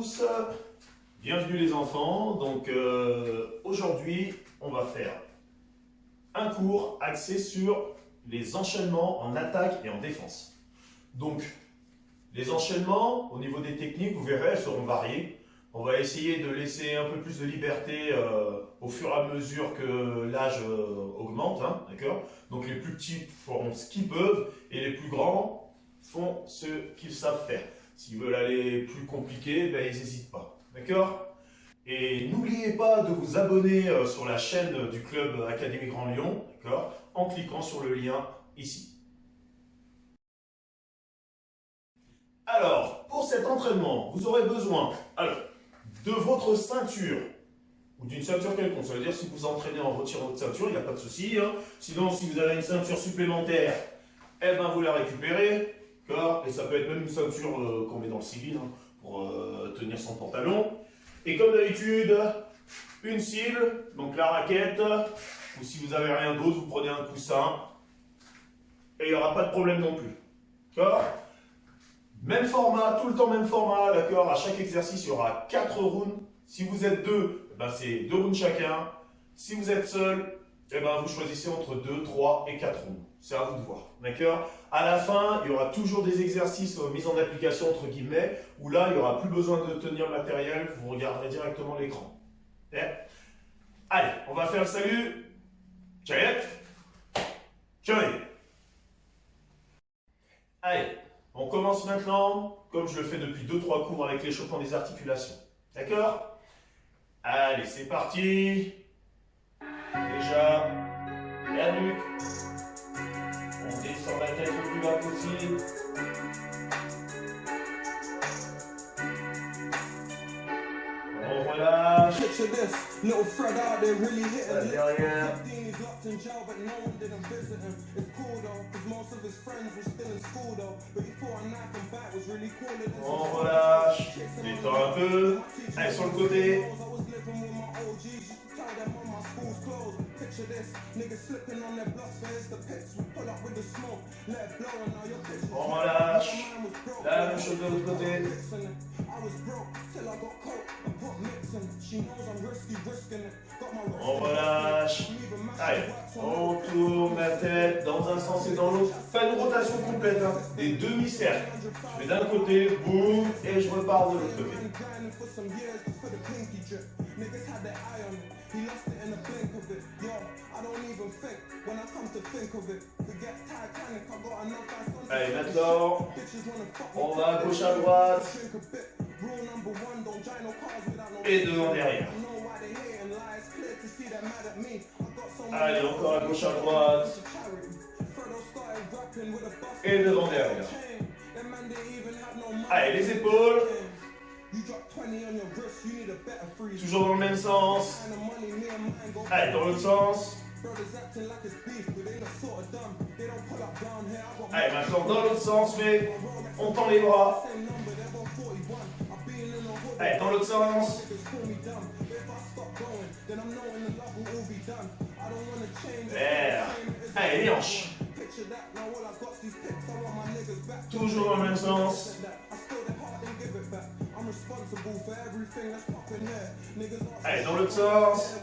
tous, bienvenue les enfants. Donc aujourd'hui, on va faire un cours axé sur les enchaînements en attaque et en défense. Donc les enchaînements, au niveau des techniques, vous verrez, elles seront variées. On va essayer de laisser un peu plus de liberté au fur et à mesure que l'âge augmente, hein, d'accord? Donc les plus petits feront ce qu'ils peuvent et les plus grands font ce qu'ils savent faire. S'ils veulent aller plus compliqué, ben, ils n'hésitent pas, d'accord? Et n'oubliez pas de vous abonner sur la chaîne du club Académie Grand Lyon, d'accord? En cliquant sur le lien ici. Alors, pour cet entraînement, vous aurez besoin de votre ceinture ou d'une ceinture quelconque. Ça veut dire si vous entraînez en retirant votre ceinture, il n'y a pas de souci. Hein. Sinon, si vous avez une ceinture supplémentaire, eh ben, vous la récupérez. Et ça peut être même une ceinture qu'on met dans le civil hein, pour tenir son pantalon. Et comme d'habitude, une cible, donc la raquette, ou si vous n'avez rien d'autre, vous prenez un coussin. Et il n'y aura pas de problème non plus. D'accord ? Même format, tout le temps même format, d'accord. À chaque exercice, il y aura 4 rounds. Si vous êtes deux, ben c'est 2 rounds chacun. Si vous êtes seul, eh ben vous choisissez entre 2, 3 et 4 rounds. C'est à vous de voir, d'accord. À la fin, il y aura toujours des exercices mis en application, entre guillemets, où là, il n'y aura plus besoin de tenir le matériel, vous regarderez directement l'écran. Allez, on va faire le salut. Ciao. Ciao. Allez. On commence maintenant, comme je le fais depuis 2-3 cours avec l'échauffement des articulations. D'accord? Allez, c'est parti. Déjà, la nuque. On descend la tête le plus bas possible. On relâche. Derrière. On relâche. Détend un peu. Allez, sur le côté. On relâche. La même chose de l'autre côté. On relâche. Allez, on tourne la tête dans un sens et dans l'autre. Pas une rotation complète, hein. Des demi-cercles. Je vais d'un côté, boum, et je repars de l'autre côté. Allez, maintenant, on va à gauche à droite. Et devant derrière. Allez, encore à gauche à droite. Et devant derrière. Allez, les épaules. Toujours dans le même sens. Allez, dans l'autre sens. Allez, maintenant dans l'autre sens, mais on tend les bras. Allez, dans l'autre sens. Vert. Allez, les hanches. Toujours dans le même sens. Allez, dans l'autre sens.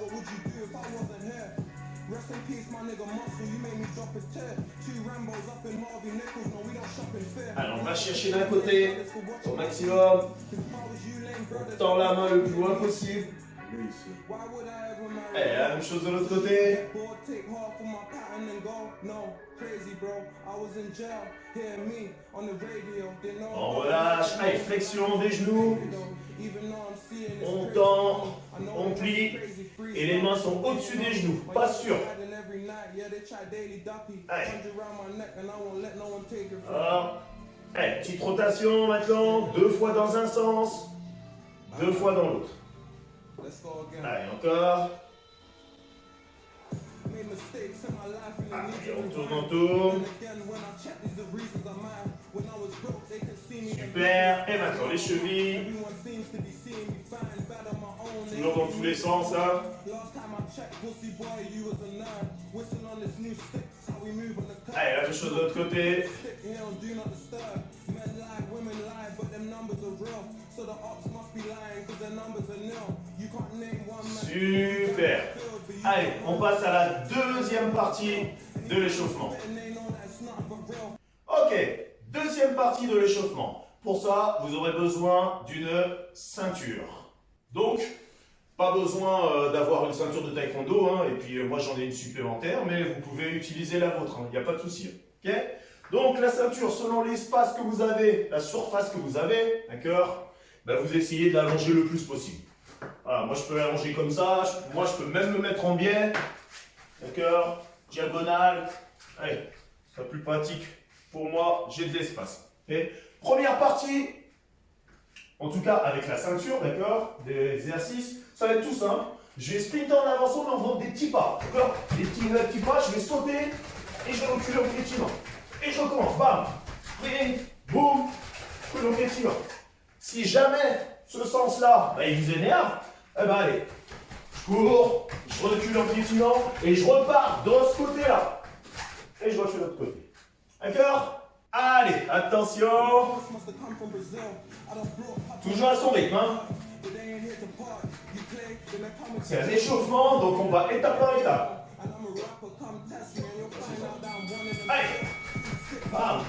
Allez, on va chercher d'un côté au maximum. On tend la main le plus loin possible. Allez, la même chose de l'autre côté. On relâche. Allez, flexion des genoux. On tend, on plie. Et les mains sont au-dessus des genoux, pas sûr. Allez. Alors, allez, petite rotation maintenant. 2 fois dans un sens, 2 fois dans l'autre. Allez, encore. Allez, on tourne. Super. Et maintenant les chevilles. Toujours dans tous les sens, hein. Allez, la même chose de l'autre côté. Super. Allez, on passe à la deuxième partie de l'échauffement. Ok, deuxième partie de l'échauffement. Pour ça, vous aurez besoin d'une ceinture. Donc, pas besoin d'avoir une ceinture de taekwondo, hein, et puis moi j'en ai une supplémentaire, mais vous pouvez utiliser la vôtre, il n'y a pas de souci. Ok. Donc la ceinture, selon l'espace que vous avez, la surface que vous avez, d'accord, ben, vous essayez de l'allonger le plus possible. Voilà, moi je peux l'allonger comme ça, moi je peux même me mettre en biais, d'accord, diagonale, allez, ce sera plus pratique pour moi, j'ai de l'espace. Okay. Première partie, en tout cas avec la ceinture, d'accord, des exercices, ça va être tout simple. Je vais sprinter en avançant, mais en faisant des petits pas, d'accord, des petits pas, je vais sauter et je vais reculer en piétinant. Et je recommence, bam, sprint, boum, recule en piétinant. Si jamais ce sens-là, bah, il vous énerve, eh ben allez, je cours, je recule en piétinant et je repars de ce côté-là. Et je refais de l'autre côté. D'accord? Allez, attention. Toujours à son rythme. Hein. C'est un échauffement, donc on va étape par étape. Allez. Bam.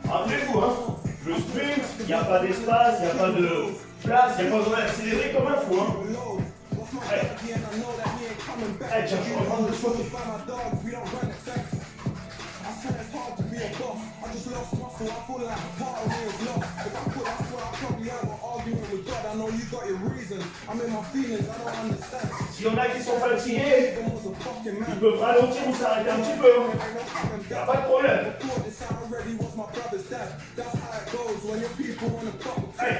Rappelez-vous, hein, le sprint, il n'y a pas d'espace, il n'y a pas de place, il n'y a pas besoin d'accélérer comme un fou. Hein. Allez. Allez, tiens, je vais reprendre le sauter. S'il y en a qui sont fatigués, ils peuvent ralentir ou s'arrêter un petit peu. Il n'y a pas de problème. Allez.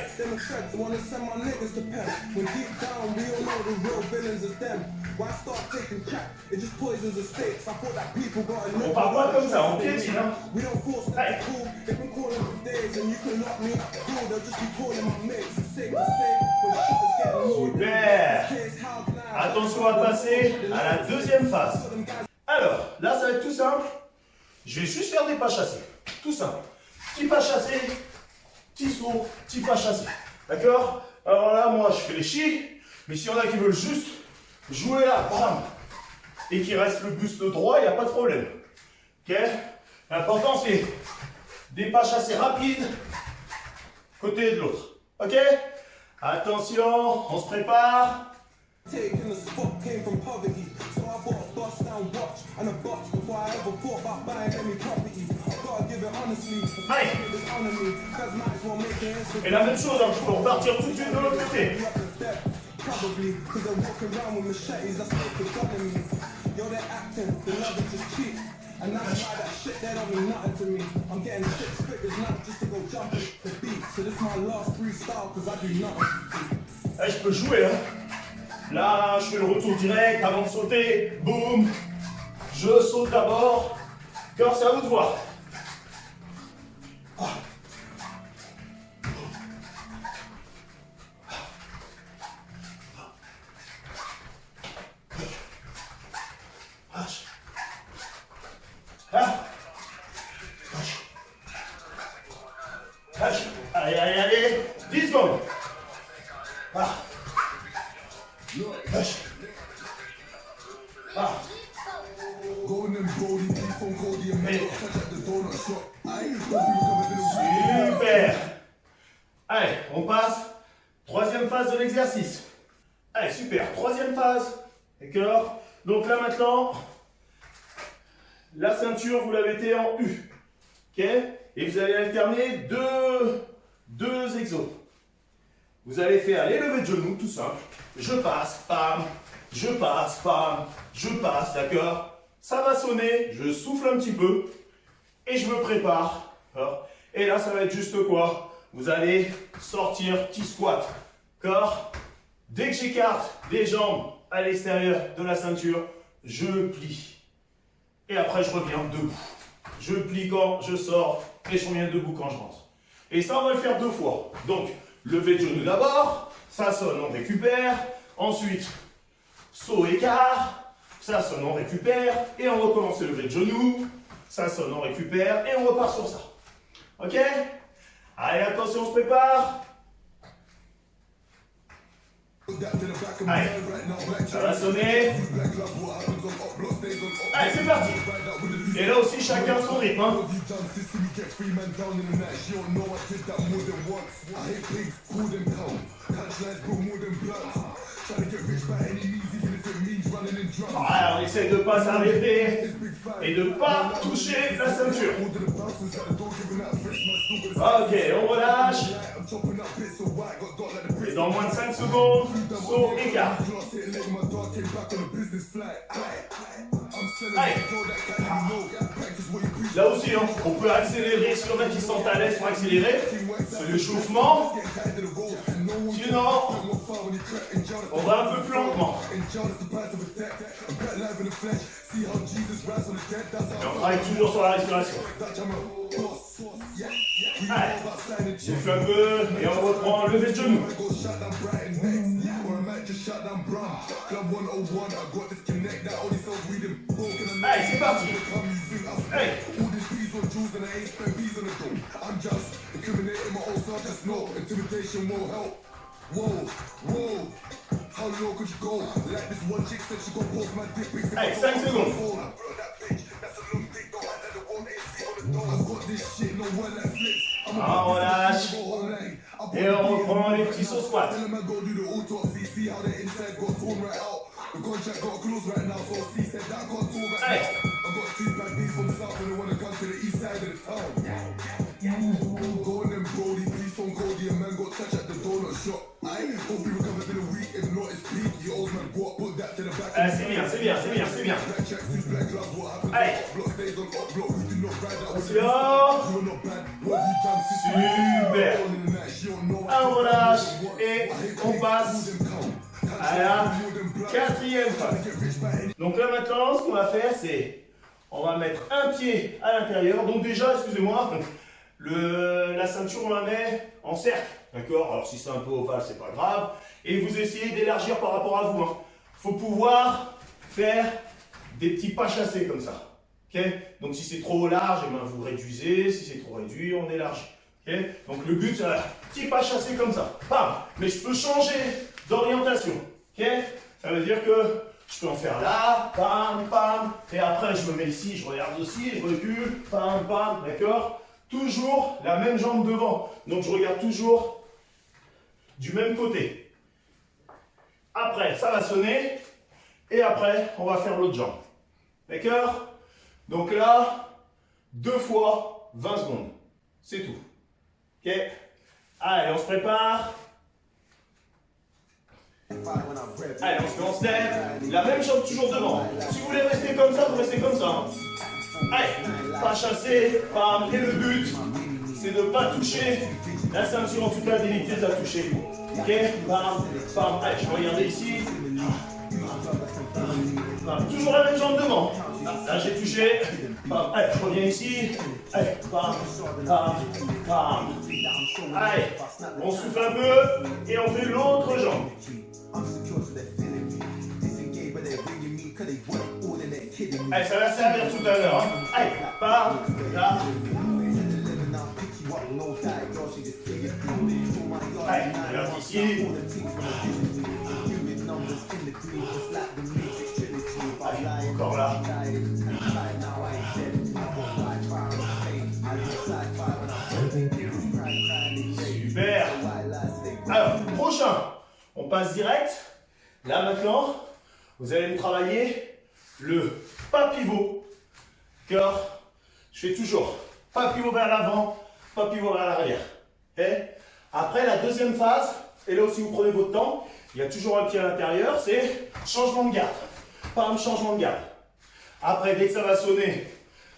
On part pas comme ça, on piétine. Hein. Allez. Super. Attention à passer à la deuxième phase. Alors, là ça va être tout simple. Je vais juste faire des pas chassés. Tout simple. Petit pas chassé, petit saut, petit pas chassé. D'accord? Alors là, moi je fais les chi, mais s'il y en a qui veulent juste jouer là, bam, et qui reste le buste droit, il n'y a pas de problème. Ok? L'important c'est des pas chassés rapides, côté de l'autre. Ok? Attention, on se prépare. Allez. Et la même chose, hein, je peux repartir tout de suite de l'autre côté. Allez, je peux jouer, hein. Là, je fais le retour direct avant de sauter. Boum. Je saute d'abord. D'accord, c'est à vous de voir. Allez, allez, allez. 10 secondes. Ah. Ah. Super. Allez, on passe. Troisième phase de l'exercice. Allez, super. Troisième phase. D'accord. Donc là maintenant, la ceinture, vous la mettez en U. Ok. Et vous allez alterner deux exos. Vous allez faire les levées de genoux, tout simple. Je passe, pam. Je passe, pam. Je passe, d'accord. Ça va sonner, je souffle un petit peu. Et je me prépare. Et là, ça va être juste quoi? Vous allez sortir petit squat. D'accord. Dès que j'écarte les jambes à l'extérieur de la ceinture, je plie. Et après, je reviens debout. Je plie quand je sors et je reviens debout quand je rentre. Et ça, on va le faire 2 fois. Donc, lever de genou d'abord, ça sonne, on récupère. Ensuite, saut, écart. Ça sonne, on récupère. Et on recommence le lever de genou. Ça sonne, on récupère. Et on repart sur ça. Ok? Allez, attention, on se prépare. Allez, ça va sonner. Allez, c'est parti. Et là aussi, chacun son rythme. Hein. Alors, on essaie de ne pas s'arrêter et de ne pas toucher la ceinture. Ok, on relâche. Et dans moins de 5 secondes, saut, écart. Allez. Là aussi, hein, on peut accélérer. Si on a qui sont à l'aise pour accélérer, c'est l'échauffement. Sinon, on va un peu plus lentement. Et on travaille toujours sur la respiration. Allez, souffle un peu et on reprend lever de genou. Allez, c'est parti. Allez. Allez, 5 secondes. Ah, on relâche. Et on reprend les petits sauts squats. Allez. C'est bien, c'est bien, c'est bien, c'est bien. Allez. Super. On relâche et on passe à la 4e phase. Donc là maintenant, ce qu'on va faire, c'est on va mettre un pied à l'intérieur. Donc déjà, excusez-moi, la ceinture on la met en cercle. D'accord? Alors si c'est un peu ovale, c'est pas grave. Et vous essayez d'élargir par rapport à vous. Hein. Faut pouvoir faire des petits pas chassés comme ça. Okay? Donc si c'est trop large, eh ben, vous réduisez. Si c'est trop réduit, on élargit. Okay? Donc le but, c'est un petit pas chassé comme ça. Bam. Mais je peux changer d'orientation. Okay? Ça veut dire que je peux en faire là, pam, pam. Et après, je me mets ici, je regarde aussi, je recule, pam, pam. D'accord? Toujours la même jambe devant. Donc je regarde toujours du même côté. Après, ça va sonner. Et après, on va faire l'autre jambe. D'accord? Donc là, 2 fois 20 secondes. C'est tout. Ok? Allez, on se prépare. Allez, on se met en step. La même jambe toujours devant. Si vous voulez rester comme ça, vous restez comme ça. Hein. Allez, pas chasser, bam. Et le but, c'est de ne pas toucher la ceinture, en tout cas d'éviter de la toucher. Ok? Bam, bam. Allez, je vais regarder ici. Bam. Toujours la même jambe devant. Là, j'ai touché. Bam. Allez, je reviens ici. Allez, bam, bam, bam. Allez, on souffle un peu et on fait l'autre jambe. Allez, ça va servir tout à l'heure. Hein. Allez, bam, là. Allez, regarde ici. Allez, encore là. Super. Alors, prochain, on passe direct. Là maintenant, vous allez me travailler le pas pivot. D'accord? Je fais toujours pas pivot vers l'avant, pas pivot vers l'arrière. Okay? Après, la deuxième phase, et là aussi vous prenez votre temps, il y a toujours un pied à l'intérieur, c'est changement de garde. Pam, changement de garde. Après, dès que ça va sonner,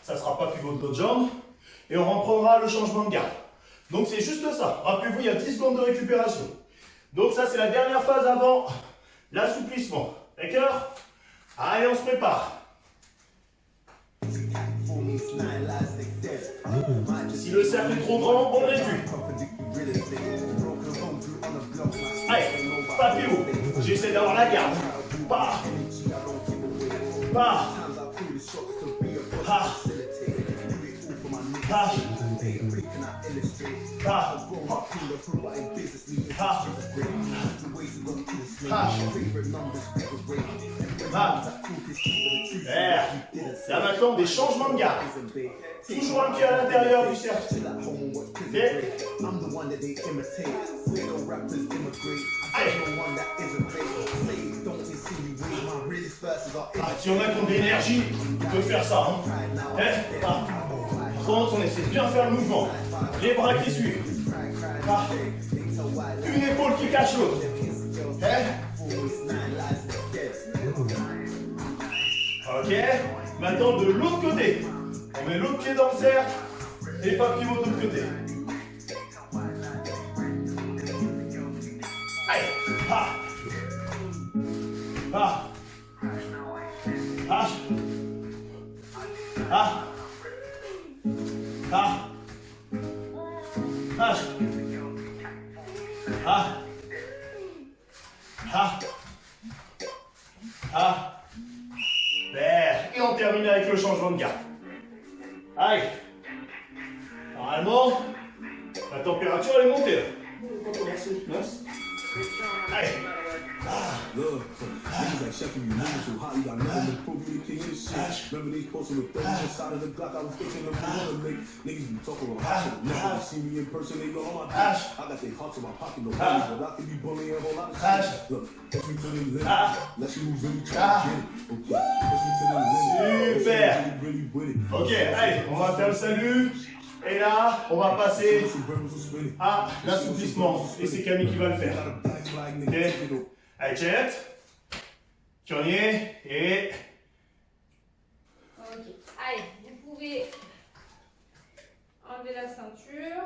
ça ne sera pas pivot de l'autre jambe, et on reprendra le changement de garde. Donc c'est juste ça. Rappelez-vous, il y a 10 secondes de récupération. Donc ça, c'est la dernière phase avant l'assouplissement. D'accord? Allez, on se prépare. Si le cercle est trop grand, on réduit. Allez, pas pivot. J'essaie d'avoir la garde. Bah. Bah. Ah. Ah. Là maintenant des changements de garde. Toujours un pied à l'intérieur du cercle. Okay. Ah, si on a qu'on de l'énergie, on peut faire ça. Hein. Ah. Par contre, on essaie de bien faire le mouvement. Les bras qui suivent. Ah. Une épaule qui cache l'autre. Ok. Maintenant de l'autre côté. On met l'autre pied dans le cercle et pas pivot de l'autre côté. Allez. Ah. Ah. Ah. Ah. Ah. Ah. Ah. Ah. Ah. Et on termine avec le changement de garde. Allez. Normalement, la température elle est montée là. On va commencer. Allez. Look, niggas like Chef and you moving so hot, you got nothing to prove you the king of this shit. Remember these posting with thumbs inside of the Glock, I was fixing them to make niggas be talking about hot shit. Never see me in person, they go on my dick. I got their hearts in my pocket, no money, but I can be bullying a whole lot of shit. Look, push me to the limit, let's see who's really trying to get it. Okay, push me to the limit, Super. really with it. Ok, allez, on va faire le salut. Et là, on va passer à l'assouplissement. Et c'est Camille qui va le faire. Ok. Allez, Chet. Pionnier et... Ok. Allez, vous pouvez enlever la ceinture.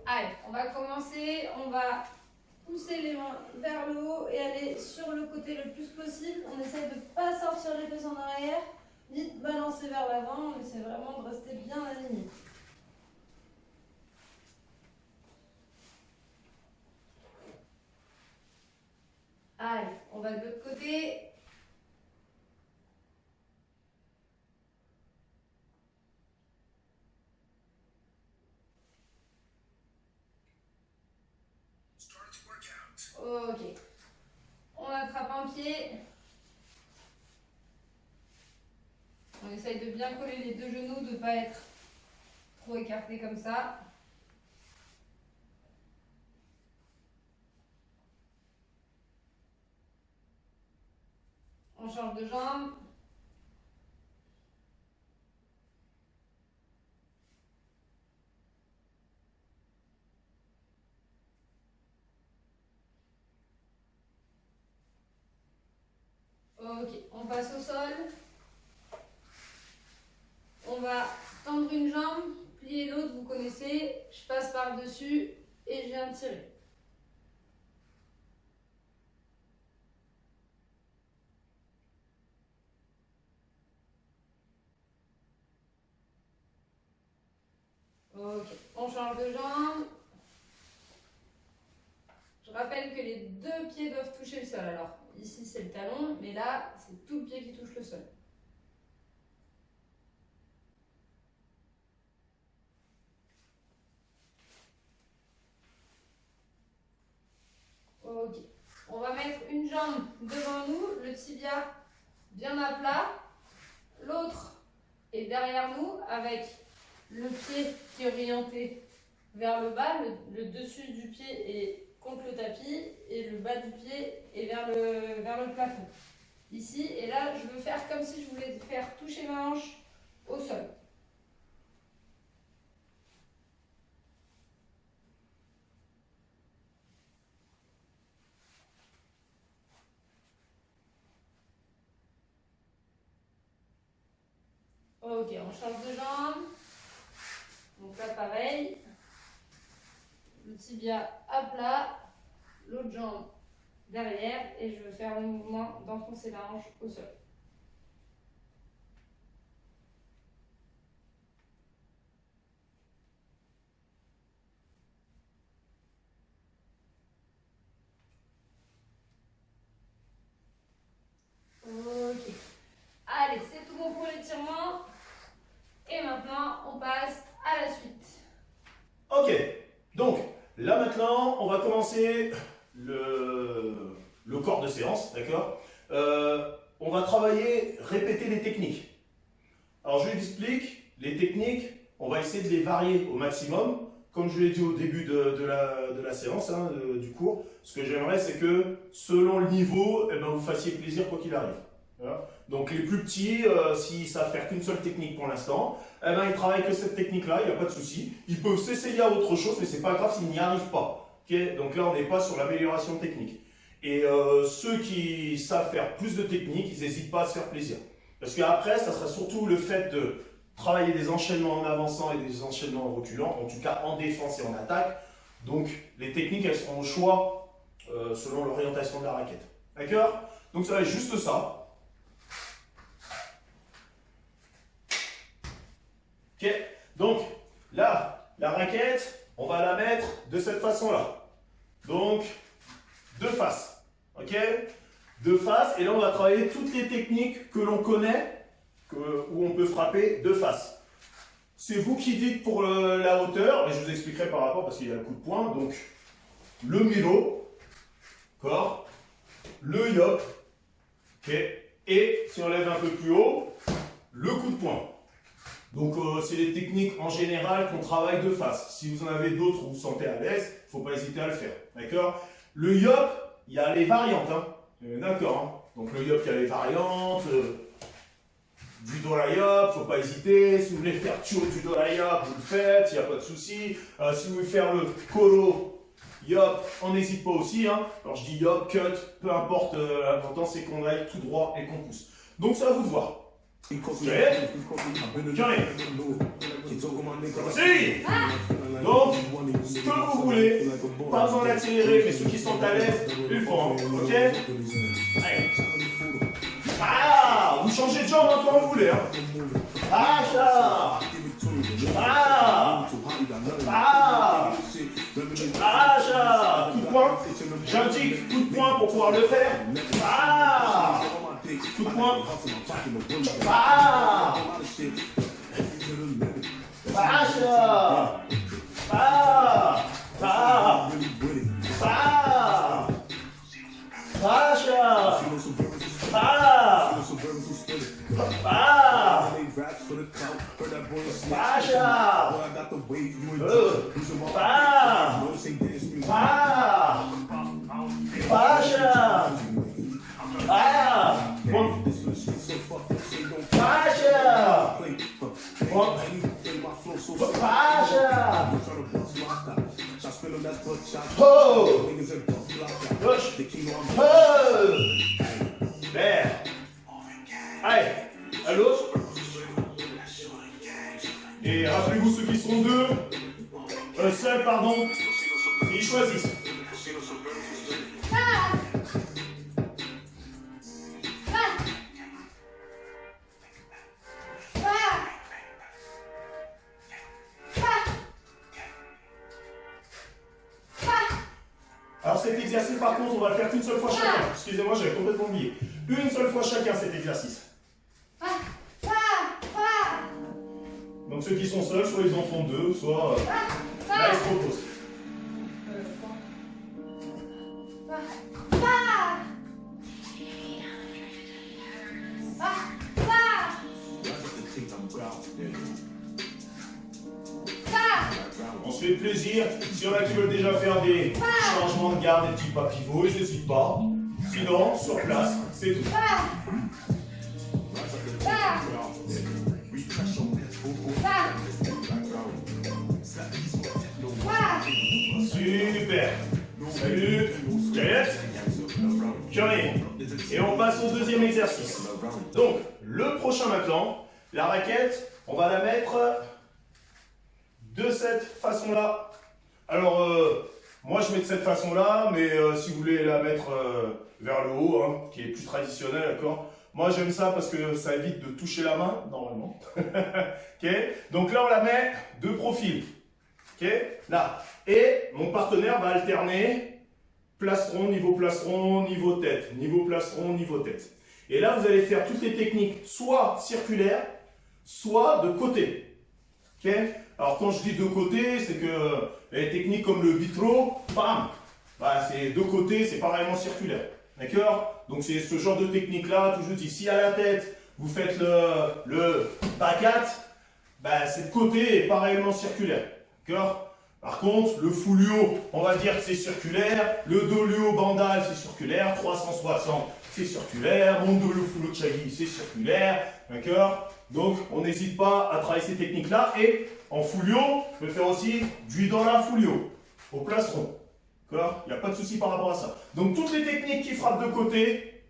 Allez, on va commencer. On va pousser les mains vers le haut et aller sur le côté le plus possible. On essaie de ne pas sortir les fesses en arrière, ni de balancer vers l'avant. On essaie vraiment de rester bien aligné. Allez, on va de l'autre côté. Ok. On attrape un pied. On essaye de bien coller les deux genoux, de ne pas être trop écarté comme ça. On change de jambe. Ok, on passe au sol. On va tendre une jambe, plier l'autre, vous connaissez. Je passe par-dessus et je viens tirer. Ok, on change de jambe. Je rappelle que les deux pieds doivent toucher le sol. Alors, ici c'est le talon, mais là, c'est tout le pied qui touche le sol. Ok, on va mettre une jambe devant nous, le tibia bien à plat, l'autre est derrière nous avec le pied qui est orienté vers le bas, le dessus du pied est contre le tapis et le bas du pied est vers le plafond. Ici, et là, je veux faire comme si je voulais faire toucher ma hanche au sol. Ok, on change de jambe. Donc là, pareil. Le tibia à plat, l'autre jambe derrière et je veux faire le mouvement d'enfoncer la hanche au sol. Allez, c'est tout bon pour l'étirement. Et maintenant, on passe à la suite. Ok, donc là maintenant, on va commencer le corps de séance, d'accord. On va travailler, répéter les techniques. Alors je vous explique, les techniques, on va essayer de les varier au maximum. Comme je l'ai dit au début de la séance, hein, du cours, ce que j'aimerais, c'est que selon le niveau, eh ben, vous fassiez plaisir quoi qu'il arrive. Voilà. Donc les plus petits, s'ils savent faire qu'une seule technique pour l'instant, eh ben, ils travaillent que cette technique-là, il n'y a pas de souci. Ils peuvent s'essayer à autre chose, mais c'est pas grave s'ils n'y arrivent pas. Okay, donc là, on n'est pas sur l'amélioration technique. Et ceux qui savent faire plus de techniques, ils n'hésitent pas à se faire plaisir. Parce qu'après, ça sera surtout le fait de travailler des enchaînements en avançant et des enchaînements en reculant, en tout cas en défense et en attaque. Donc les techniques, elles seront au choix selon l'orientation de la raquette. D'accord? Donc ça va être juste ça. Ok? Donc là, la raquette, on va la mettre de cette façon-là. Donc, de face. Ok? De face, et là on va travailler toutes les techniques que l'on connaît, où on peut frapper de face. C'est vous qui dites pour la hauteur, et je vous expliquerai par rapport parce qu'il y a le coup de poing. Donc, le milo, d'accord, le yop, okay, et si on lève un peu plus haut, le coup de poing. Donc, c'est les techniques en général qu'on travaille de face. Si vous en avez d'autres où vous vous sentez à l'aise, il ne faut pas hésiter à le faire. D'accord? Le yop, il y a les variantes. Hein. D'accord. Hein. Donc, le yop, il y a les variantes. Du dolayop, faut pas hésiter. Si vous voulez faire du dolayop, vous le faites, il n'y a pas de souci. Si vous voulez faire le koro yop, on n'hésite pas aussi. Hein. Alors je dis yop, cut, peu importe, l'important c'est qu'on aille tout droit et qu'on pousse. Donc c'est à vous de voir. Okay. Carré. Si. Donc, ce que vous voulez, pas besoin d'accélérer, mais ceux qui sont à l'aise, ils le font. Ok? Allez. Ah, vous changez de jambe hein, quand vous voulez. Hein. Ah, ça. Ah. Ah. Ah, ça. Coup de poing. J'indique coup de poing pour pouvoir le faire. Ah. Coup de poing. Ah. Ah, ça. Ah. Ah. Ah. Ah, ça. Ah! Ah! Baixa! Ah! Ah! Baixa! Ah! Baixa! Baixa! Oh! Push! Oh! There! Allez, à l'autre. Et rappelez-vous ceux qui sont deux, seuls, pardon, ils choisissent. Ah. Alors cet exercice par contre on va le faire qu'une seule fois chacun. Excusez-moi j'avais complètement oublié. Une seule fois chacun cet exercice. Donc ceux qui sont seuls, soit ils en font deux, soit là ils se reposent. On se fait plaisir. Si on a qui veulent déjà faire des changements de garde, des petits pas pivots, ils n'hésitent pas. Sinon, sur place, c'est tout. Super. Salut. Juliette. Curé. Et on passe au deuxième exercice. Donc, le prochain maintenant, la raquette, on va la mettre de cette façon-là. Alors, moi je mets de cette façon-là, mais si vous voulez la mettre vers le haut, hein, qui est plus traditionnel, d'accord. Moi j'aime ça parce que ça évite de toucher la main, normalement. Okay. Donc là on la met de profil. Okay. Là. Et mon partenaire va alterner plastron, niveau tête, niveau plastron, niveau tête. Et là, vous allez faire toutes les techniques, soit circulaires, soit de côté. Ok? Alors, quand je dis de côté, c'est que les techniques comme le vitro, bam, bah, c'est de côté, c'est pas vraiment circulaire. D'accord? Donc, c'est ce genre de technique-là que je dis. Si à la tête, vous faites le bagat, bah, c'est de côté et pas réellement circulaire. D'accord? Par contre, le Fulio, on va dire que c'est circulaire. Le Dolio Bandal, c'est circulaire. 360, c'est circulaire. Mondolo Fulo Chagi, c'est circulaire. D'accord? Donc, on n'hésite pas à travailler ces techniques-là. Et en Fulio, on peut faire aussi du dans la Fulio, au plastron. D'accord? Il n'y a pas de souci par rapport à ça. Donc, toutes les techniques qui frappent de côté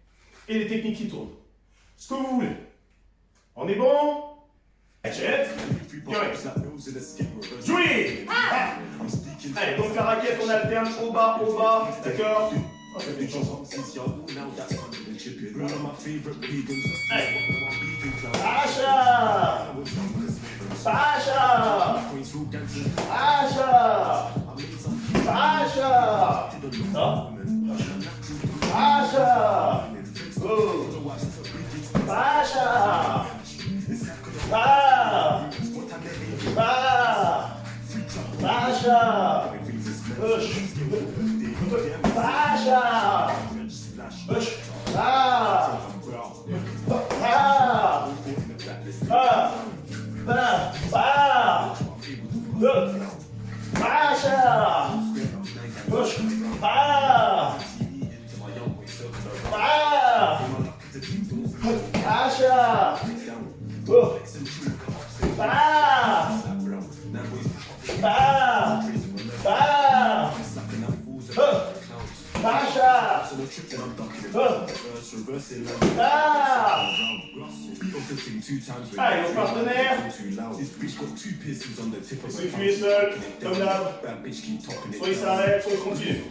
et les techniques qui tournent. Ce que vous voulez. On est bon? Jet. Jouez. Ah. Allez, donc la raquette, on alterne au bas, d'accord? Oh, ça fait une chanson. Allez. Pacha. Pacha. Pacha. Pacha. Non. Pacha. Oh. Pacha. Ah! Ah! Pacha! Push! Pacha! Push! Ah! Ah! Ah! Ah! Ah! Pacha! Push! Ah! Ah! Pacha! Oh! Ah! Ah! Ah! Pacha! Ah! Allez, mon partenaire! Si tu es seul, comme d'hab, soit il s'arrête, soit il continue.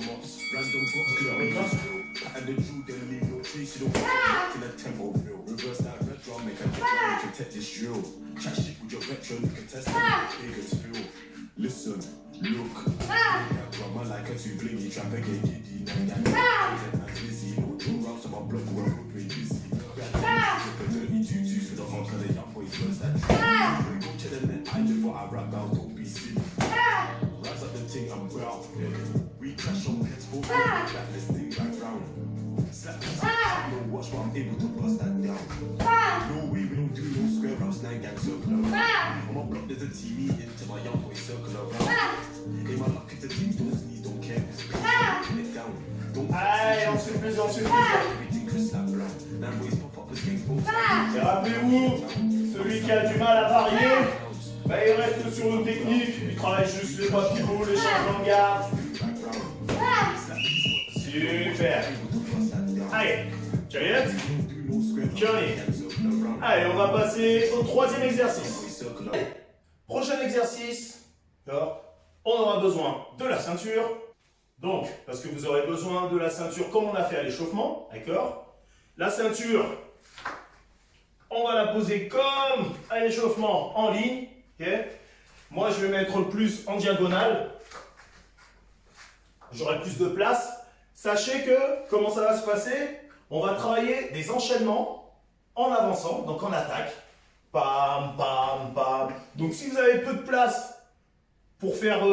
Listen, look, I like her to blingy, trap again, giddy, busy, no routes on my block, we're pretty busy. Dirty tutus for the hot of the young boys, first that go chill and I live for I rap out, don't be silly. Rise up the thing, I'm brown. We crash on heads for that this thing back round. Slap no watch, but I'm able to bust that down. No way, we don't do no square routes, 9 gang circle around. On my block, there's a TV into my young boy circle around. In my luck, if the team don't sneeze, don't care. Pin it down. Don't Allez, on se fait plaisir, on se fait plaisir. Et rappelez-vous, celui qui a du mal à varier, bah, il reste sur une technique, il travaille juste les pas pivots, les changements de garde. Super. Allez, Juliette, Johnny. Allez, on va passer au troisième exercice. Prochain exercice, d'accord, on aura besoin de la ceinture. Donc, parce que vous aurez besoin de la ceinture comme on a fait à l'échauffement, d'accord? La ceinture, on va la poser comme à l'échauffement en ligne, ok? Moi, je vais mettre le plus en diagonale. J'aurai plus de place. Sachez que, comment ça va se passer? On va travailler des enchaînements en avançant, donc en attaque. Pam, pam, pam. Donc, si vous avez peu de place pour faire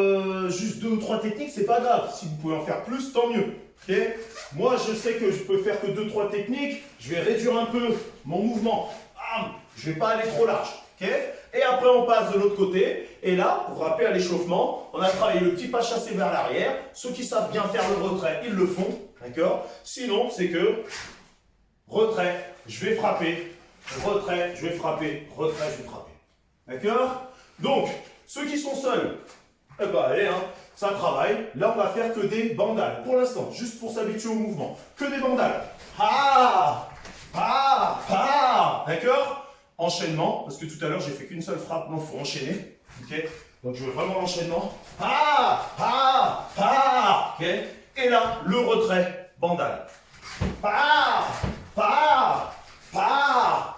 juste 2 ou 3 techniques, c'est pas grave. Si vous pouvez en faire plus, tant mieux. Okay? Moi, je sais que je peux faire que 2-3 techniques. Je vais réduire un peu mon mouvement. Bam, je vais pas aller trop large. Okay? Et après, on passe de l'autre côté. Et là, pour rappeler à l'échauffement, on a travaillé le petit pas chassé vers l'arrière. Ceux qui savent bien faire le retrait, ils le font. D'accord? Sinon, c'est que retrait, je vais frapper. Retrait, je vais frapper. Retrait, je vais frapper. D'accord? Donc, ceux qui sont seuls, eh ben, allez, hein, ça travaille. Là, on va faire que des bandales. Pour l'instant, juste pour s'habituer au mouvement. Que des bandales. Ah! Ah! Ah! D'accord? Enchaînement, parce que tout à l'heure, j'ai fait qu'une seule frappe. Non, il faut enchaîner. Ok? Donc, je veux vraiment l'enchaînement. Ah! Ah! Ah! Ok? Et là, le retrait, bandale. Ah! Ah! Ah!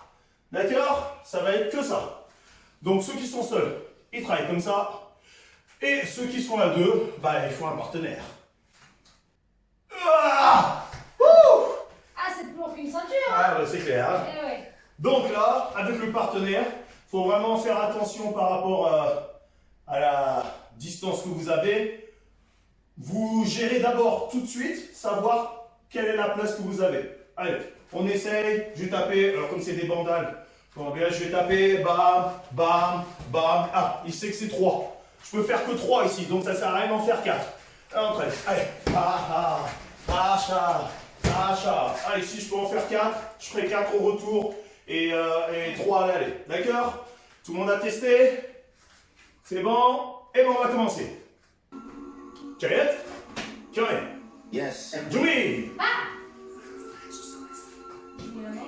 D'accord? Ça va être que ça. Donc, ceux qui sont seuls, ils travaillent comme ça. Et ceux qui sont à deux, bah, il faut un partenaire. Ah! Ah, c'est plus long qu'une ceinture, hein? Ah, bah, c'est clair. Hein. Eh ouais. Donc là, avec le partenaire, il faut vraiment faire attention par rapport à la distance que vous avez. Vous gérez d'abord tout de suite, savoir quelle est la place que vous avez. Allez, on essaye, je vais taper, alors comme c'est des bandales, je vais taper, bam, bam, bam. Ah, il sait que c'est 3. Je peux faire que 3 ici, donc ça ne sert à rien d'en faire 4. Allez, allez, ah, ici je peux en faire 4, je ferai 4 au retour et 3 à l'aller. D'accord? Tout le monde a testé? C'est bon? Et bon, on va commencer. Juliette? Yes. Julie!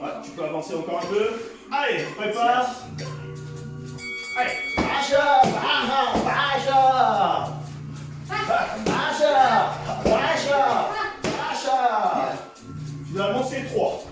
Ouais, tu peux avancer encore un peu. Allez, prépare. Allez, Basha, finalement, c'est 3.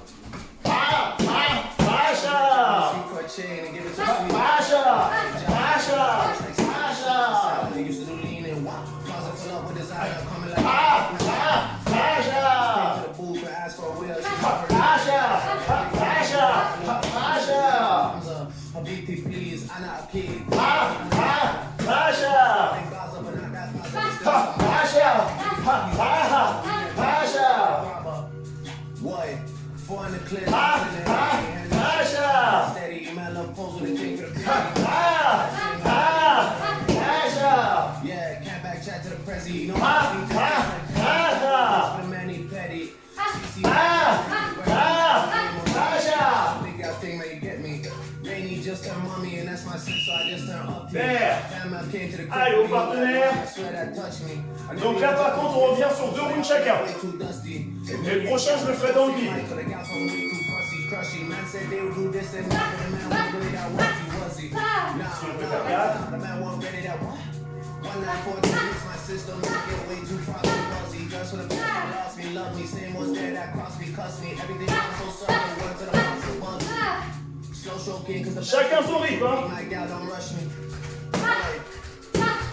Allez, au partenaire. Donc là, par contre, on revient sur 2 rounds chacun. Et le prochain, je le ferai dans le vide. Si on peut faire 4. Chacun son rythme, hein.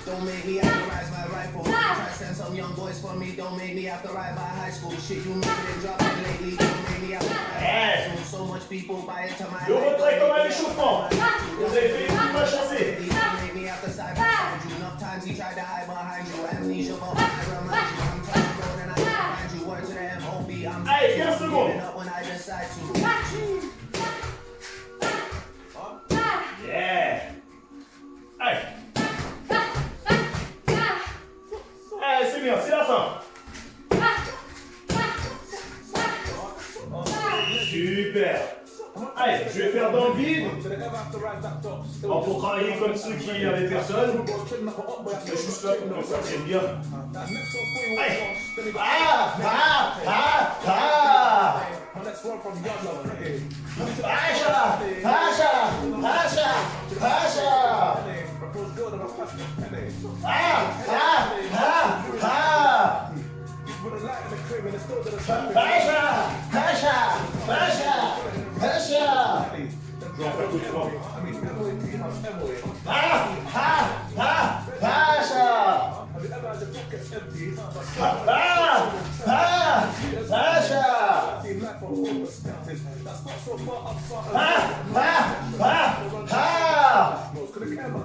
Don't make me have to rise my rifle. Try to send some young boys for me. Don't make me have to ride my high school shit. You make it drop it lately. Don't make me have to ride. So much people buy into my. Le retrait comme un échauffement. Vous avez fait les coups pas chancés. Make me have to side beside you. Enough times he tried to hide behind you. Amnesia, but I remind you. I'm trying to go and I find you. Word to the MOB. I'm Allez, 15 secondes. up when I decide to. Yeah. Allez. Allez, c'est bien, c'est la fin. Super. Allez, je vais faire dans le vide. Alors, pour travailler comme ceux qui n'avaient personne, je vais juste là, comme ça, j'aime bien. Allez.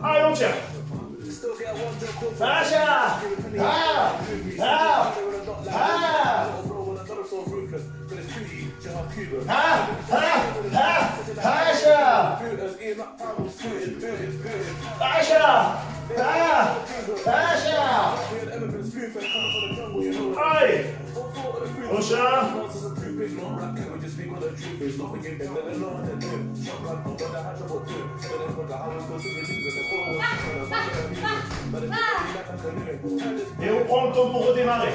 Allez, on tient. Allez, prochain. Et on prend le temps pour redémarrer.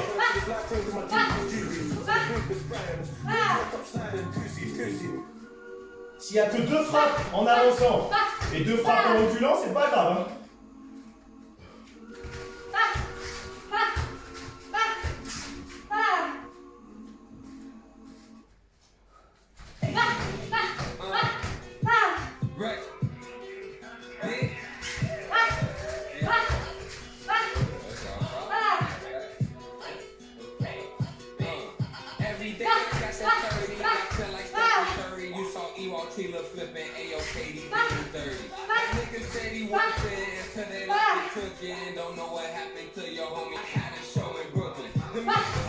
S'il n'y a que 2 frappes en avançant et 2 frappes en reculant, c'est pas grave. Hein.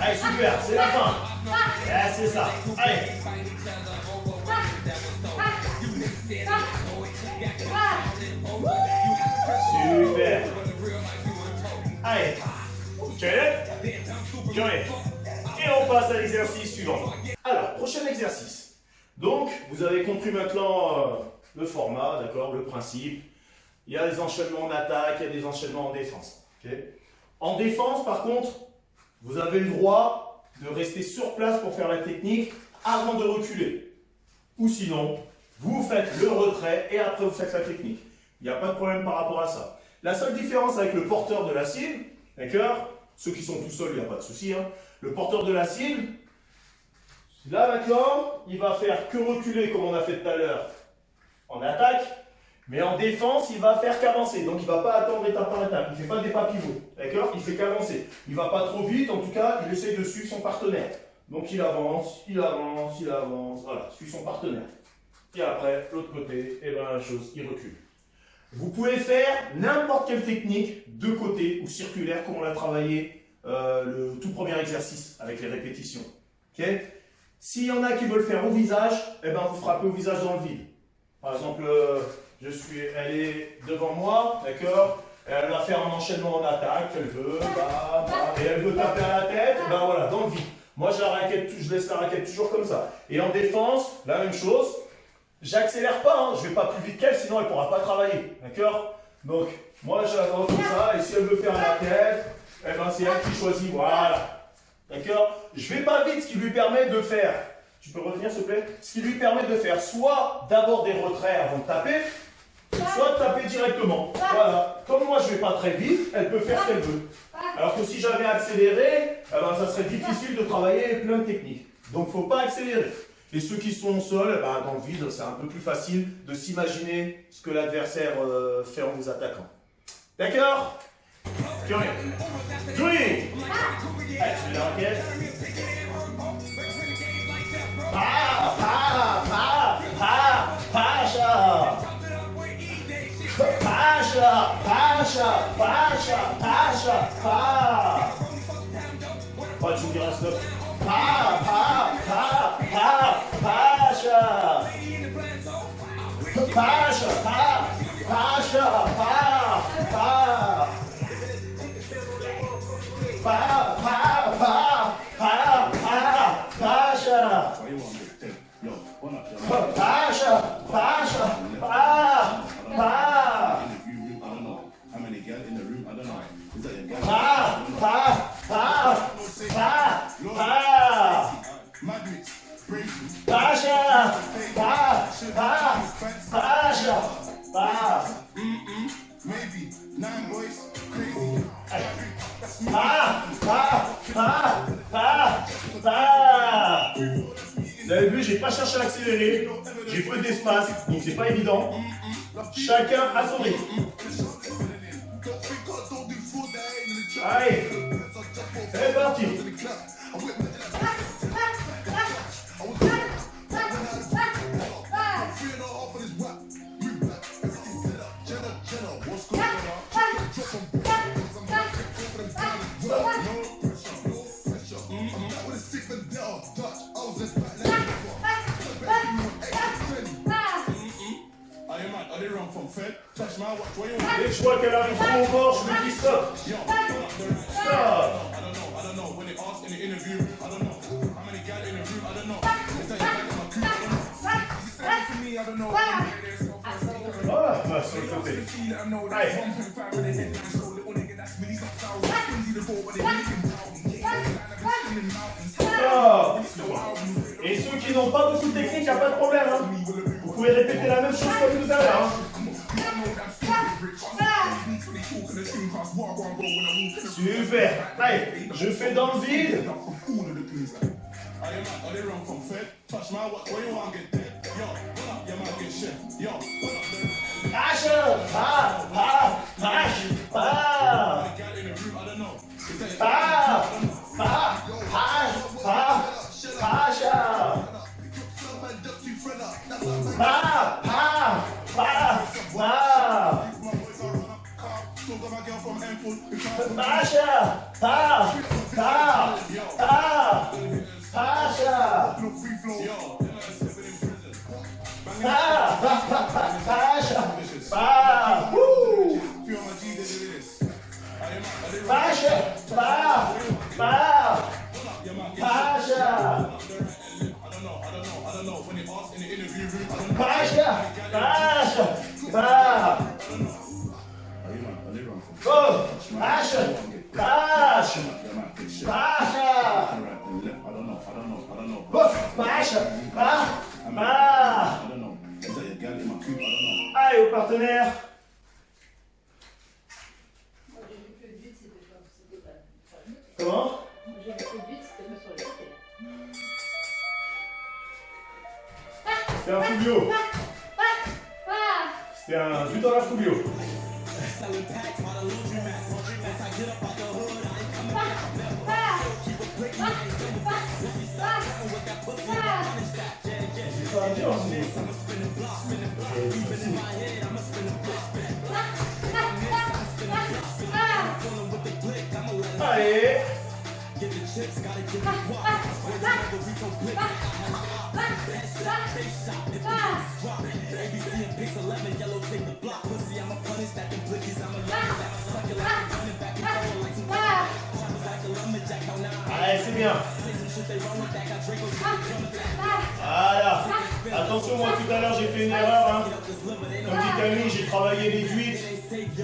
Allez, super, c'est la fin. Ah, c'est ça. Allez. Super. Allez. Curieux. Et on passe à l'exercice suivant. Alors, prochain exercice. Donc, vous avez compris maintenant le format, d'accord, le principe. Il y a des enchaînements en attaque, il y a des enchaînements en défense. Okay. En défense, par contre, vous avez le droit de rester sur place pour faire la technique avant de reculer. Ou sinon, vous faites le retrait et après vous faites la technique. Il n'y a pas de problème par rapport à ça. La seule différence avec le porteur de la cible, d'accord, ceux qui sont tout seuls, il n'y a pas de souci, hein. Le porteur de la cible, là maintenant, il va faire que reculer comme on a fait tout à l'heure en attaque, mais en défense, il va faire qu'avancer. Donc il ne va pas attendre étape par étape, il ne fait pas des pas pivots, d'accord, il fait qu'avancer. Il ne va pas trop vite, en tout cas, il essaie de suivre son partenaire. Donc il avance, voilà, suit son partenaire. Et après, l'autre côté, et bien la chose, il recule. Vous pouvez faire n'importe quelle technique de côté ou circulaire comme on l'a travaillé le tout premier exercice avec les répétitions. Okay. S'il y en a qui veulent faire au visage, eh ben vous frappez au visage dans le vide. Par exemple, elle est devant moi, d'accord, elle va faire un enchaînement en attaque, elle veut, et elle veut taper à la tête, ben voilà, dans le vide. Moi je laisse la raquette toujours comme ça. Et en défense, la même chose. J'accélère pas, hein. Je vais pas plus vite qu'elle, sinon elle ne pourra pas travailler, d'accord? Donc, moi j'avance comme ça, et si elle veut faire la tête, eh ben c'est elle qui choisit, voilà, d'accord? Je vais pas vite, ce qui lui permet de faire, tu peux revenir s'il te plaît? Ce qui lui permet de faire soit d'abord des retraits avant de taper, soit de taper directement, voilà. Comme moi je vais pas très vite, elle peut faire ce qu'elle veut. Alors que si j'avais accéléré, eh ben, ça serait difficile de travailler plein de techniques. Donc faut pas accélérer. Et ceux qui sont seuls, ben, dans le vide, c'est un peu plus facile de s'imaginer ce que l'adversaire fait en vous attaquant. D'accord? Johnny! Johnny! Allez, je fais la raquette. Oh, tu me diras stop. Maybe 9 boys, crazy. Vous avez vu, j'ai pas cherché à accélérer, j'ai peu d'espace, donc c'est pas évident. Chacun à son rythme. Allez, c'est parti. Dès que je vois qu'elle arrive trop au bord, je me dis stop. Stop. Voilà, bah, sur le côté. Allez. Stop. Et ceux qui n'ont pas beaucoup de technique, il n'y a pas de problème. Hein. Vous pouvez répéter la même chose comme tout à l'heure. Hein. Super. Allez, je fais dans le vide. Ah! Ah! Pasha! Ah! Ah! Ah! Pasha! Ah! Pasha! Ah! Woo! Pasha! Ah! Ah! Pasha! Pasha! Pasha! Ah! Oh! Pasha! Pasha! Pasha! Oh! Pasha! Ah! Ah! Allez, au partenaire! Moi, j'ai vu que le but, c'était pas sur le côté. Comment? Moi, j'ai vu que le but, c'était pas sur le côté. C'était un Fulvio. Ah! C'était un but dans la Fulvio. C'est pas dur, Allez! Allez, c'est bien. Voilà. Attention, moi tout à l'heure j'ai fait une erreur. Hein. Comme dit Camille, j'ai travaillé les huîtres.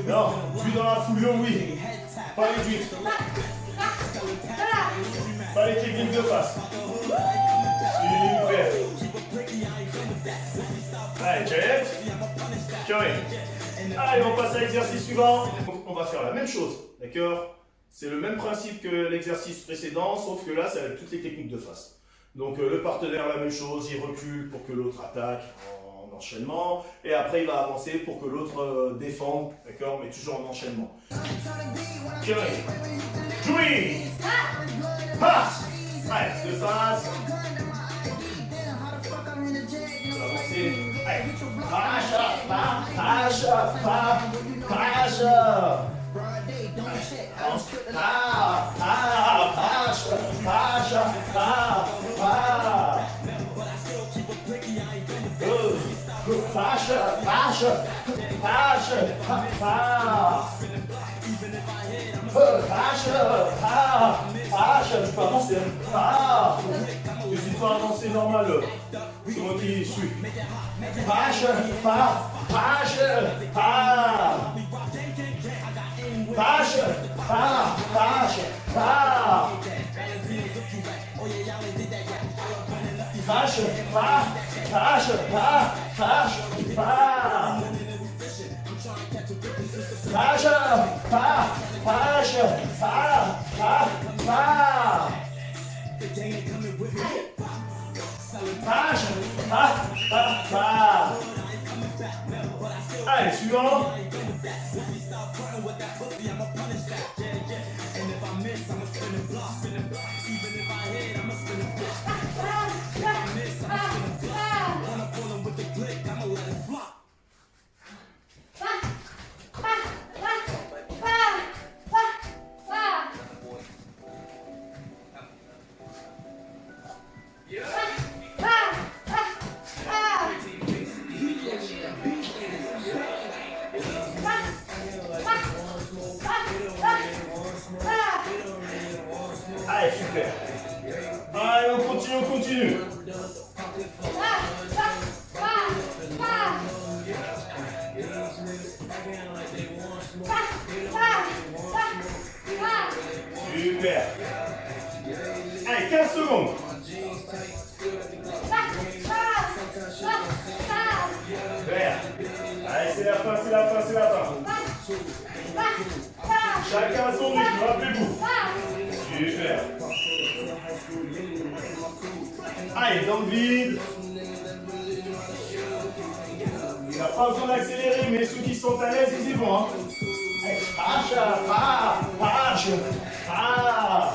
Non, but dans la Fulvio, oui. Pas les huîtres. Pas les techniques de face. Super. Allez, challenge. Curry. Allez, on passe à l'exercice suivant. On va faire la même chose, d'accord? C'est le même principe que l'exercice précédent, sauf que là, c'est avec toutes les techniques de face. Donc le partenaire, la même chose, il recule pour que l'autre attaque en enchaînement, et après il va avancer pour que l'autre défende, d'accord, mais toujours en enchaînement. Curry. Jouis. Passe. Allez, de face. Avancer. Allez. Pasha, pasha, pasha. Ah, ah, pasha, pasha, ah, ah. Pasha, pasha, pasha, ah. Pasha, ah, pasha, tu peux avancer. Ah, n'hésite pas à avancer normal. C'est moi qui suis. Pasha, ah, pasha, ah. Pasha, ah, pasha, ah. Pasha, ah, pasha, ah, pasha, ah. Pasha, ah, pasha, ah, ah, ah. Pasha, ah, ah, ah. Allez, suivant. Allez, super. Allez, on continue, on continue. Super. Allez, 15 secondes. Super. Allez, c'est la fin, c'est la fin, c'est la fin. Chacun son rythme, rappelez-vous. Super. Allez, dans le vide. Il n'y a pas besoin d'accélérer, mais ceux qui sont à l'aise, ils y vont. Hein. Allez, pacha, ah, pacha, ah.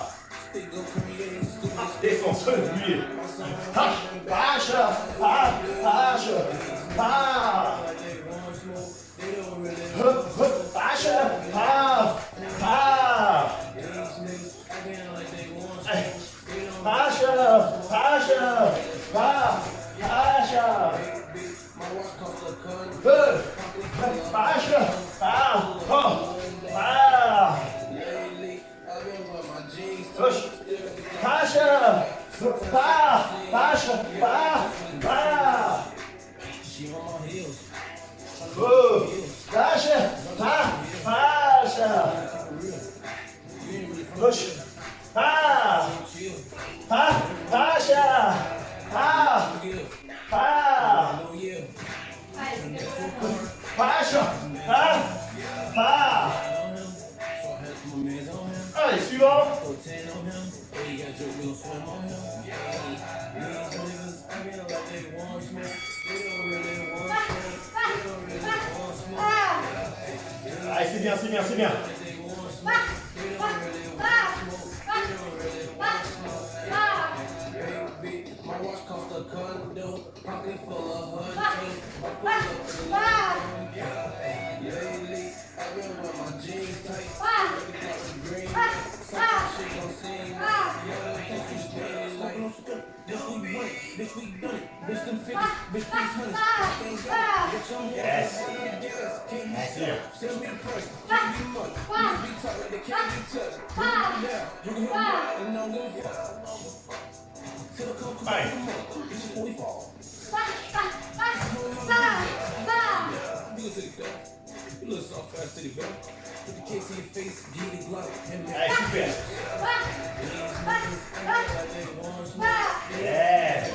Défense, lui. Pacha, ah, pacha, ah. Pâche. Ah. Oh. Ah. Push. Pâche. Pa. Pâche. Pa. Pa. Oh. Pâche. Pa. Pâche. Push. Pa. Pa. Pâche. Pa. Pa. Pâche. Pa. Pa. Allez, suivant. Allez, c'est bien, c'est bien, c'est bien. Yes. That's it. Allez. Allez, super. Yeah.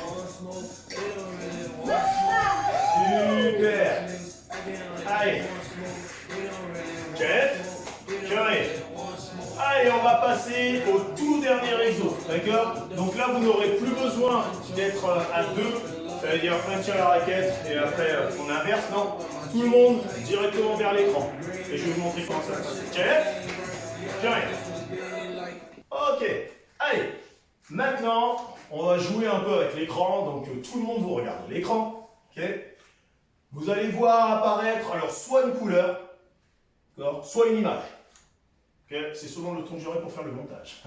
Super. Allez. Check. Carré. Allez, on va passer au tout dernier exo. D'accord? Donc là, vous n'aurez plus besoin d'être à deux. Ça veut dire un tient la raquette et après on inverse. Non, tout le monde directement vers l'écran. Et je vais vous montrer comment ça se passe. Check. Carré. Ok. Allez. Maintenant, on va jouer un peu avec l'écran. Donc tout le monde vous regarde l'écran. Ok. Vous allez voir apparaître alors soit une couleur, soit une image. Okay, c'est selon le ton que j'aurai pour faire le montage.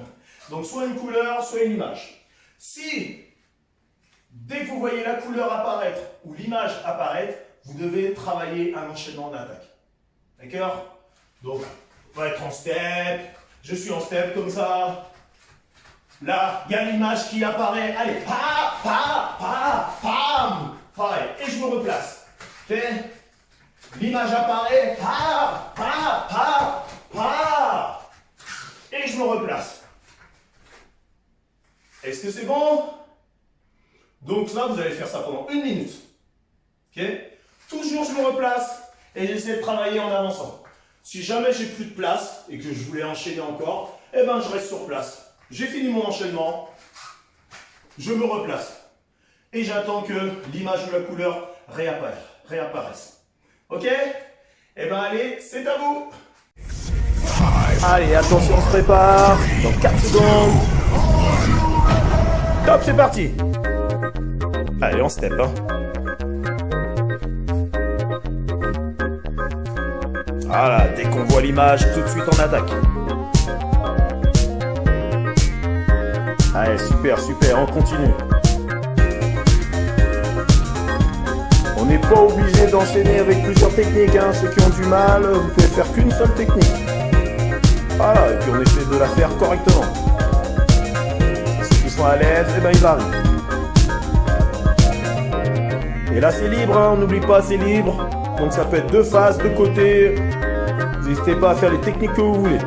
Donc soit une couleur, soit une image. Si, dès que vous voyez la couleur apparaître ou l'image apparaître, vous devez travailler un enchaînement d'attaque. D'accord? Donc, on va être en step. Je suis en step comme ça. Là, il y a l'image qui apparaît. Allez, pam. Pareil. Et je me replace. Ok? L'image apparaît. Pa. Et je me replace. Est-ce que c'est bon? Donc là, vous allez faire ça pendant 1 minute. Ok? Toujours je me replace et j'essaie de travailler en avançant. Si jamais j'ai plus de place et que je voulais enchaîner encore, eh ben je reste sur place. J'ai fini mon enchaînement. Je me replace. Et j'attends que l'image ou la couleur réapparaisse. Ok? Eh ben allez, c'est à vous! Allez, attention, on se prépare. Dans 4 secondes. Top, c'est parti. Allez, on step. Hein. Voilà, dès qu'on voit l'image, tout de suite en attaque. Allez, super, on continue. On n'est pas obligé d'enchaîner avec plusieurs techniques. Hein. Ceux qui ont du mal, vous pouvez faire qu'une seule technique. Voilà, et puis on essaie de la faire correctement. Ceux qui sont à l'aise, eh ben ils varient. Et là c'est libre, hein, on n'oublie pas, c'est libre. Donc ça peut être 2 faces, 2 côtés. N'hésitez pas à faire les techniques que vous voulez.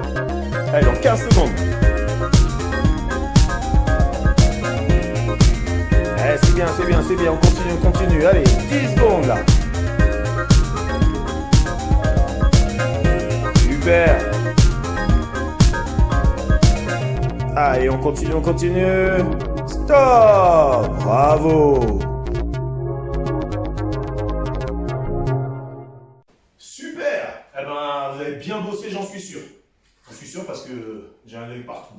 Allez, dans 15 secondes. Allez, c'est bien, on continue. Allez, 10 secondes là. Super. Allez, on continue. Stop! Bravo! Super! Eh ben, vous avez bien bossé, j'en suis sûr. J'en suis sûr parce que j'ai un œil partout.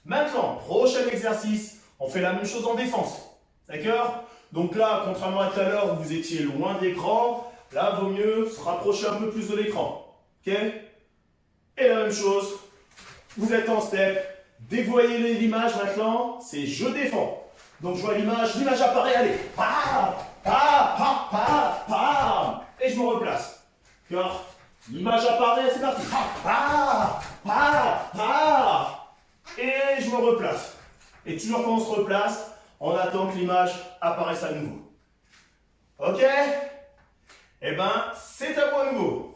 Maintenant, prochain exercice, on fait la même chose en défense. D'accord? Donc là, contrairement à tout à l'heure où vous étiez loin de l'écran, là, vaut mieux se rapprocher un peu plus de l'écran. Ok? Et la même chose, vous êtes en step. Dès que vous voyez l'image maintenant, c'est je défends. Donc je vois l'image apparaît, allez. Et je me replace. D'accord? L'image apparaît, c'est parti. Et je me replace. Et toujours quand on se replace, on attend que l'image apparaisse à nouveau. Ok? Eh ben, c'est à vous à nouveau.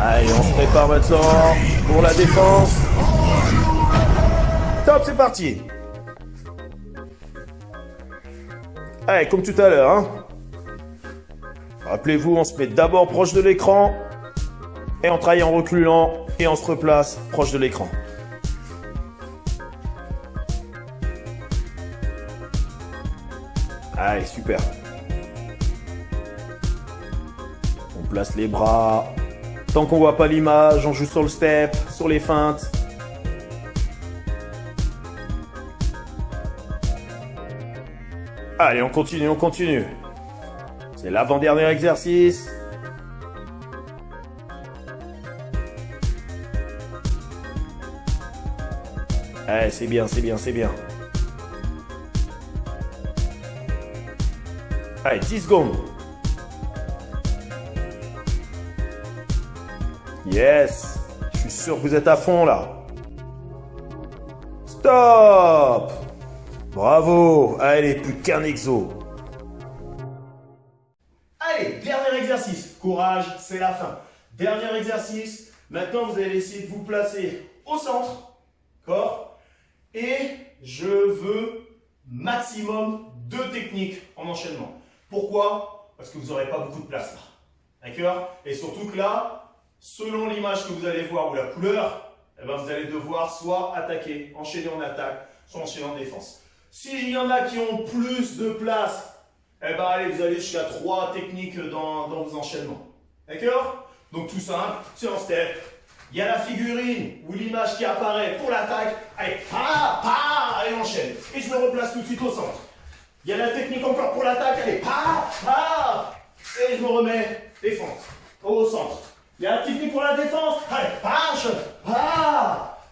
Allez, on se prépare maintenant pour la défense. Top, c'est parti. Allez, comme tout à l'heure, hein. Rappelez-vous, on se met d'abord proche de l'écran, et on travaille en reculant, et on se replace proche de l'écran. Allez, super. On place les bras. Tant qu'on voit pas l'image, on joue sur le step, sur les feintes. Allez, on continue, on continue. C'est l'avant-dernier exercice. Allez, c'est bien, c'est bien, c'est bien. Allez, 10 secondes. Yes. Je suis sûr que vous êtes à fond là. Stop. Bravo. Allez, plus qu'un exo. Allez, dernier exercice. Courage, c'est la fin. Dernier exercice. Maintenant, vous allez essayer de vous placer au centre. D'accord? Et je veux maximum 2 techniques en enchaînement. Pourquoi? Parce que vous n'aurez pas beaucoup de place là. D'accord? Et surtout que là, selon l'image que vous allez voir ou la couleur, eh ben vous allez devoir soit attaquer, enchaîner en attaque, soit enchaîner en défense. S'il y en a qui ont plus de place, eh ben allez, vous allez jusqu'à 3 techniques dans vos enchaînements. D'accord? Donc tout simple, c'est en step. Il y a la figurine ou l'image qui apparaît pour l'attaque. Allez, allez, on enchaîne. Et je me replace tout de suite au centre. Il y a la technique encore pour l'attaque. Allez, et je me remets défense au centre. Il y a la technique pour la défense. Allez,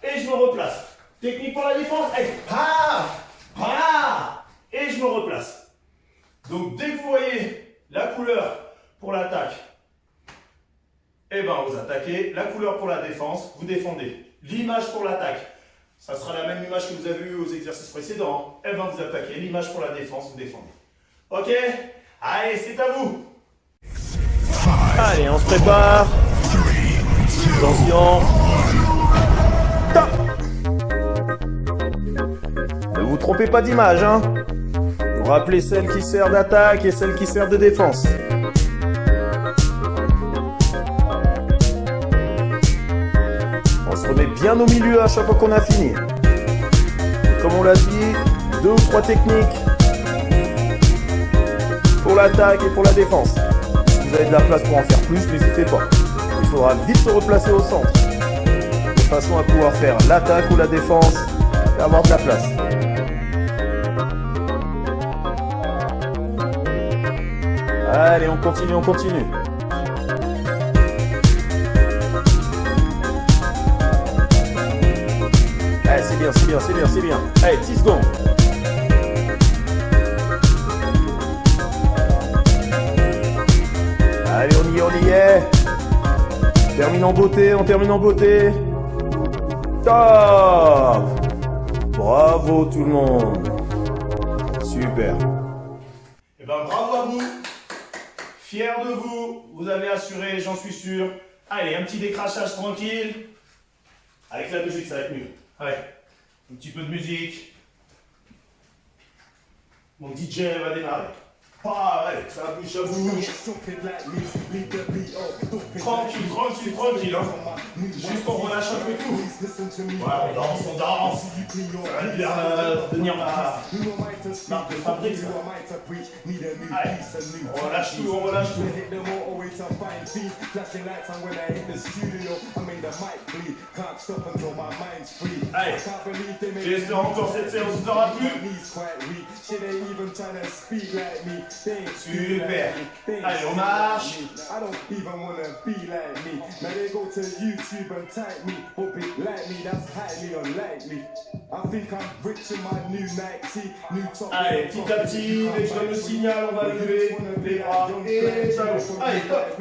et je me replace. Technique pour la défense. Allez, et je me replace. Donc dès que vous voyez la couleur pour l'attaque, eh ben vous attaquez. La couleur pour la défense, vous défendez. L'image pour l'attaque, ça sera la même image que vous avez eue aux exercices précédents. Eh ben vous attaquez. L'image pour la défense, vous défendez. Ok? Allez, c'est à vous. Allez, on se prépare. Attention. Top. Ne vous trompez pas d'image, hein. Vous rappelez celle qui sert d'attaque et celle qui sert de défense. On se remet bien au milieu à chaque fois qu'on a fini. Et comme on l'a dit, 2 ou 3 techniques pour l'attaque et pour la défense. Si vous avez de la place pour en faire plus, n'hésitez pas. Il faudra vite se replacer au centre, de façon à pouvoir faire l'attaque ou la défense et avoir de la place. Allez, on continue, on continue. Allez, c'est bien, c'est bien, c'est bien, c'est bien. Allez, 10 secondes. Allez, on y est. On termine en beauté, on termine en beauté. Top! Bravo tout le monde. Super. Eh ben bravo à vous. Fier de vous. Vous avez assuré, j'en suis sûr. Allez, un petit décrachage tranquille. Avec la musique, ça va être mieux. Allez, un petit peu de musique. Mon DJ va démarrer. Allez, ça bouge, ça bouge. Tranquille, tranquille, tranquille. Hein. Juste on relâche un peu tout. Voilà, on danse. Ça va bien devenir ma marque de fabrique. Ça. Allez, on relâche tout, on relâche tout. Allez, j'espère encore cette séance vous aura plu. Super. Allez, on marche. I don't even wanna be like me. Now they go to YouTube and type me, but be like me, that's highly unlikely. I think I'm rich in my new Nike, new top. Allez, petit à petit, dès que je donne le signal, on va lever les bras et talons. Allez, top.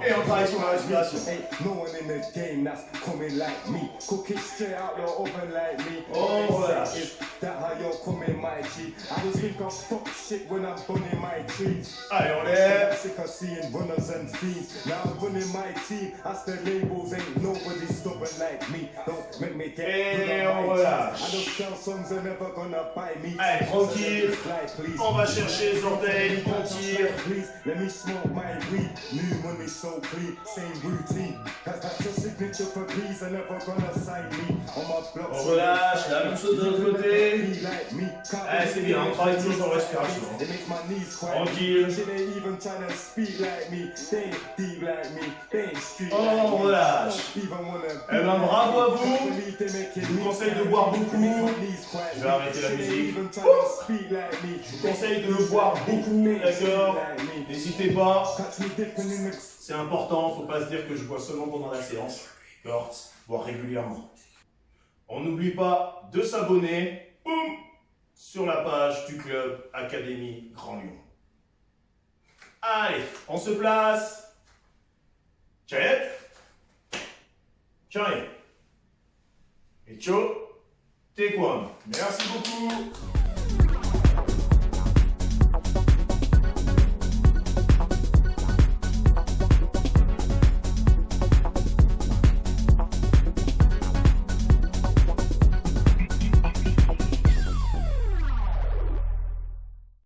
Et on travaille sur la respiration. No one in the game that's coming like me. Cook it straight out your oven like me. On relâche. Is that how you're coming, my G? I just think of fuck shit when I'm burning my trees. Allez, on lève. I'm sick of seeing runners and fiends. Now I'm running my team. As the labels ain't nobody stubborn like me. Don't make me get Et on on my relâche. I don't sell songs are never gonna buy me. Allez, tranquille. Like, please. On va chercher les orteils, on tire. Please let me smoke my weed. New money so clean, same routine. That's your signature for please. Are never gonna sign me on my block. On relâche, la même chose de l'autre côté. Allez, c'est bien, on travaille toujours sur la respiration. It makes my knees quiet. Tranquille. Shit ain't even trying to speak like me. They ain't deep like me. They ain't street On like me. relâche. Even wanna Eh ben, bravo à vous. Je vous conseille de boire beaucoup. Je vais arrêter la musique. Je vous conseille de boire beaucoup, d'accord? N'hésitez pas. C'est important, faut pas se dire que je bois seulement pendant la séance. D'accord? Boire régulièrement. On n'oublie pas de s'abonner, boum, sur la page du club Académie Grand Lyon. Allez, on se place. Check. Tiens. Et ciao. Take one. Merci beaucoup.